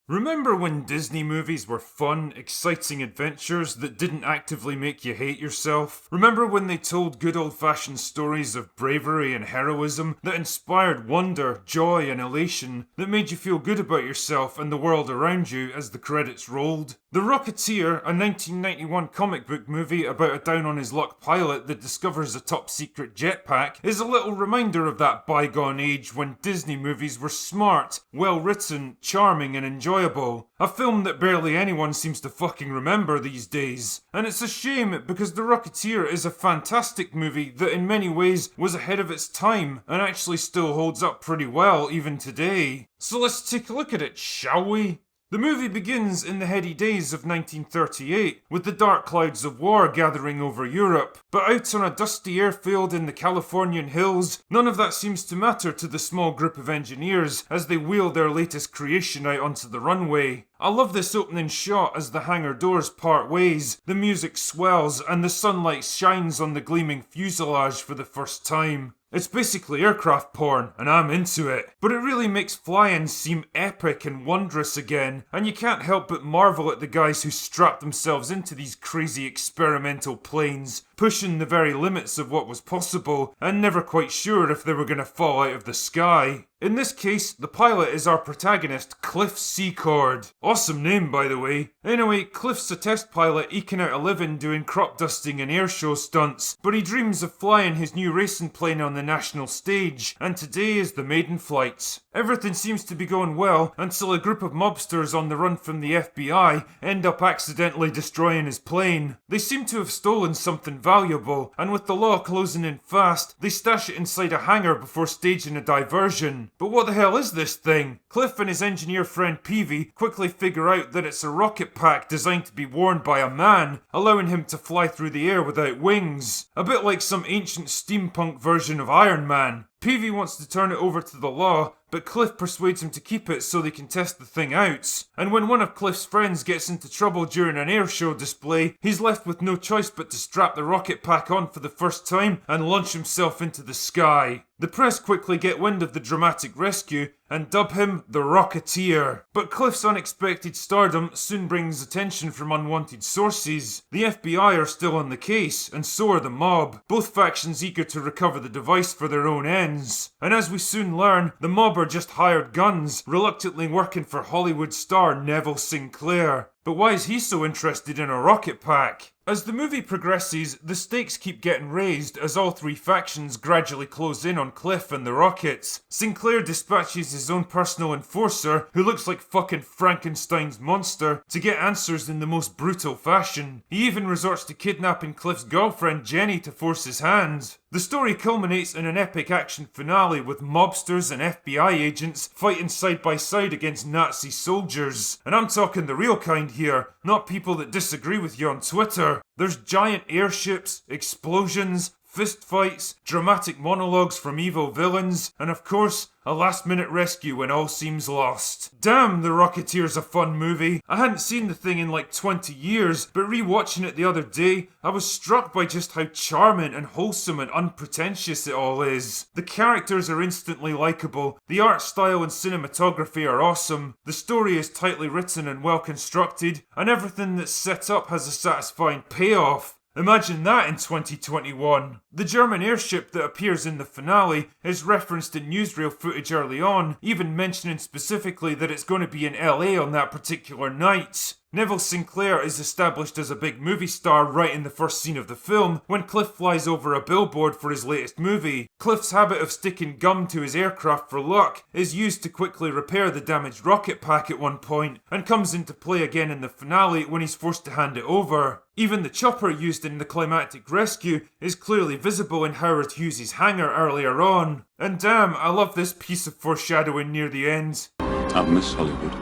Remember when Disney movies were fun, exciting adventures that didn't actively make you hate yourself? Remember when they told good old-fashioned stories of bravery and heroism that inspired wonder, joy and elation, that made you feel good about yourself and the world around you as the credits rolled? The Rocketeer, a 1991 comic book movie about a down-on-his-luck pilot that discovers a top-secret jetpack, is a little reminder of that bygone age when Disney movies were smart, well-written, charming and enjoyable. A film that barely anyone seems to fucking remember these days. And it's a shame because The Rocketeer is a fantastic movie that in many ways was ahead of its time and actually still holds up pretty well even today. So let's take a look at it, shall we? The movie begins in the heady days of 1938, with the dark clouds of war gathering over Europe. But out on a dusty airfield in the Californian hills, none of that seems to matter to the small group of engineers as they wheel their latest creation out onto the runway. I love this opening shot as the hangar doors part ways, the music swells, and the sunlight shines on the gleaming fuselage for the first time. It's basically aircraft porn, and I'm into it. But it really makes flying seem epic and wondrous again, and you can't help but marvel at the guys who strapped themselves into these crazy experimental planes, pushing the very limits of what was possible, and never quite sure if they were going to fall out of the sky. In this case, the pilot is our protagonist, Cliff Secord. Awesome name, by the way. Anyway, Cliff's a test pilot eking out a living doing crop dusting and airshow stunts, but he dreams of flying his new racing plane on the national stage, and today is the maiden flight. Everything seems to be going well until a group of mobsters on the run from the FBI end up accidentally destroying his plane. They seem to have stolen something valuable, and with the law closing in fast, they stash it inside a hangar before staging a diversion. But what the hell is this thing? Cliff and his engineer friend Peavy quickly figure out that it's a rocket pack designed to be worn by a man, allowing him to fly through the air without wings. A bit like some ancient steampunk version of Iron Man. Peavy wants to turn it over to the law, but Cliff persuades him to keep it so they can test the thing out. And when one of Cliff's friends gets into trouble during an airshow display, he's left with no choice but to strap the rocket pack on for the first time and launch himself into the sky. The press quickly get wind of the dramatic rescue and dub him the Rocketeer. But Cliff's unexpected stardom soon brings attention from unwanted sources. The FBI are still on the case, and so are the mob, both factions eager to recover the device for their own ends. And as we soon learn, the mob are just hired guns, reluctantly working for Hollywood star Neville Sinclair. But why is he so interested in a rocket pack? As the movie progresses, the stakes keep getting raised as all three factions gradually close in on Cliff and the Rockets. Sinclair dispatches his own personal enforcer, who looks like fucking Frankenstein's monster, to get answers in the most brutal fashion. He even resorts to kidnapping Cliff's girlfriend Jenny to force his hand. The story culminates in an epic action finale with mobsters and FBI agents fighting side by side against Nazi soldiers. And I'm talking the real kind here, not people that disagree with you on Twitter. There's giant airships, explosions, fistfights, dramatic monologues from evil villains, and of course, a last-minute rescue when all seems lost. Damn, The Rocketeer's a fun movie. I hadn't seen the thing in like 20 years, but rewatching it the other day, I was struck by just how charming and wholesome and unpretentious it all is. The characters are instantly likeable, the art style and cinematography are awesome, the story is tightly written and well constructed, and everything that's set up has a satisfying payoff. Imagine that in 2021. The German airship that appears in the finale is referenced in newsreel footage early on, even mentioning specifically that it's going to be in LA on that particular night. Neville Sinclair is established as a big movie star right in the first scene of the film when Cliff flies over a billboard for his latest movie. Cliff's habit of sticking gum to his aircraft for luck is used to quickly repair the damaged rocket pack at one point, and comes into play again in the finale when he's forced to hand it over. Even the chopper used in the climactic rescue is clearly visible in Howard Hughes' hangar earlier on. And damn, I love this piece of foreshadowing near the end. I miss Hollywood.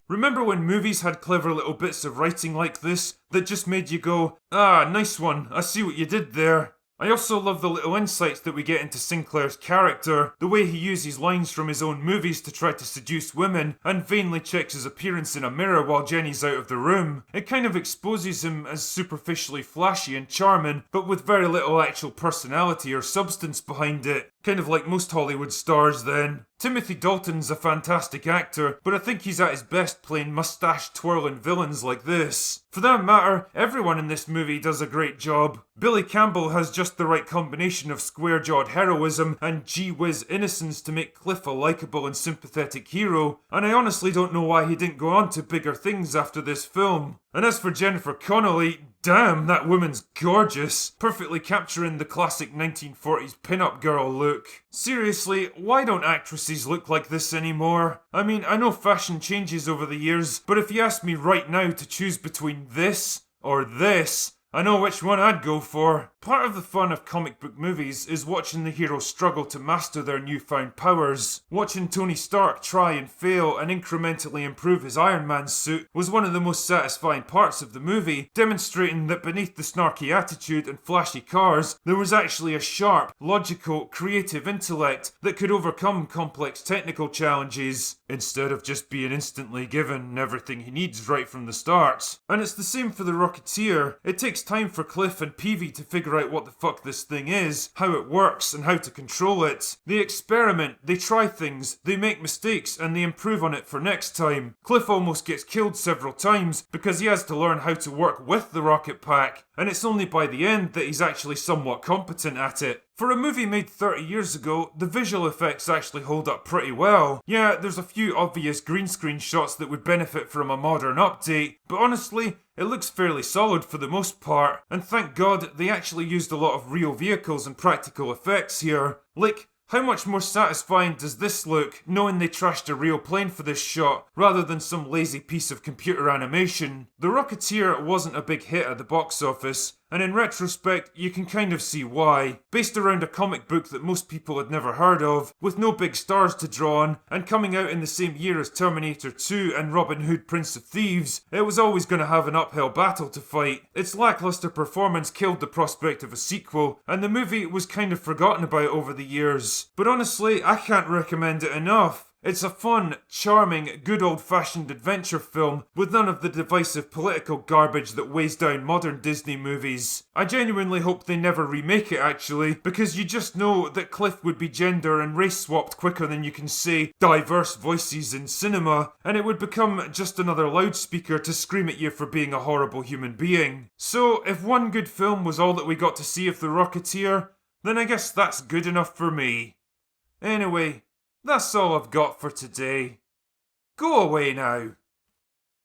Remember when movies had clever little bits of writing like this that just made you go, ah, nice one, I see what you did there. I also love the little insights that we get into Sinclair's character, the way he uses lines from his own movies to try to seduce women, and vainly checks his appearance in a mirror while Jenny's out of the room. It kind of exposes him as superficially flashy and charming, but with very little actual personality or substance behind it. Kind of like most Hollywood stars then. Timothy Dalton's a fantastic actor, but I think he's at his best playing mustache-twirling villains like this. For that matter, everyone in this movie does a great job. Billy Campbell has just the right combination of square-jawed heroism and gee-whiz innocence to make Cliff a likeable and sympathetic hero, and I honestly don't know why he didn't go on to bigger things after this film. And as for Jennifer Connelly, damn, that woman's gorgeous, perfectly capturing the classic 1940s pin-up girl look. Seriously, why don't actresses look like this anymore? I mean, I know fashion changes over the years, but if you asked me right now to choose between this or this, I know which one I'd go for. Part of the fun of comic book movies is watching the heroes struggle to master their newfound powers. Watching Tony Stark try and fail and incrementally improve his Iron Man suit was one of the most satisfying parts of the movie, demonstrating that beneath the snarky attitude and flashy cars, there was actually a sharp, logical, creative intellect that could overcome complex technical challenges, instead of just being instantly given everything he needs right from the start. And it's the same for the Rocketeer. It takes time for Cliff and Peavy to figure out what the fuck this thing is, how it works, and how to control it. They experiment, they try things, they make mistakes, and they improve on it for next time. Cliff almost gets killed several times because he has to learn how to work with the rocket pack, and it's only by the end that he's actually somewhat competent at it. For a movie made 30 years ago, the visual effects actually hold up pretty well. Yeah, there's a few obvious green screen shots that would benefit from a modern update, but honestly, it looks fairly solid for the most part, and thank God they actually used a lot of real vehicles and practical effects here. Like, how much more satisfying does this look, knowing they trashed a real plane for this shot, rather than some lazy piece of computer animation? The Rocketeer wasn't a big hit at the box office, and in retrospect, you can kind of see why. Based around a comic book that most people had never heard of, with no big stars to draw on, and coming out in the same year as Terminator 2 and Robin Hood Prince of Thieves, it was always going to have an uphill battle to fight. Its lackluster performance killed the prospect of a sequel, and the movie was kind of forgotten about over the years. But honestly, I can't recommend it enough. It's a fun, charming, good old-fashioned adventure film with none of the divisive political garbage that weighs down modern Disney movies. I genuinely hope they never remake it actually, because you just know that Cliff would be gender and race swapped quicker than you can say diverse voices in cinema, and it would become just another loudspeaker to scream at you for being a horrible human being. So, if one good film was all that we got to see of The Rocketeer, then I guess that's good enough for me. Anyway, that's all I've got for today. Go away now.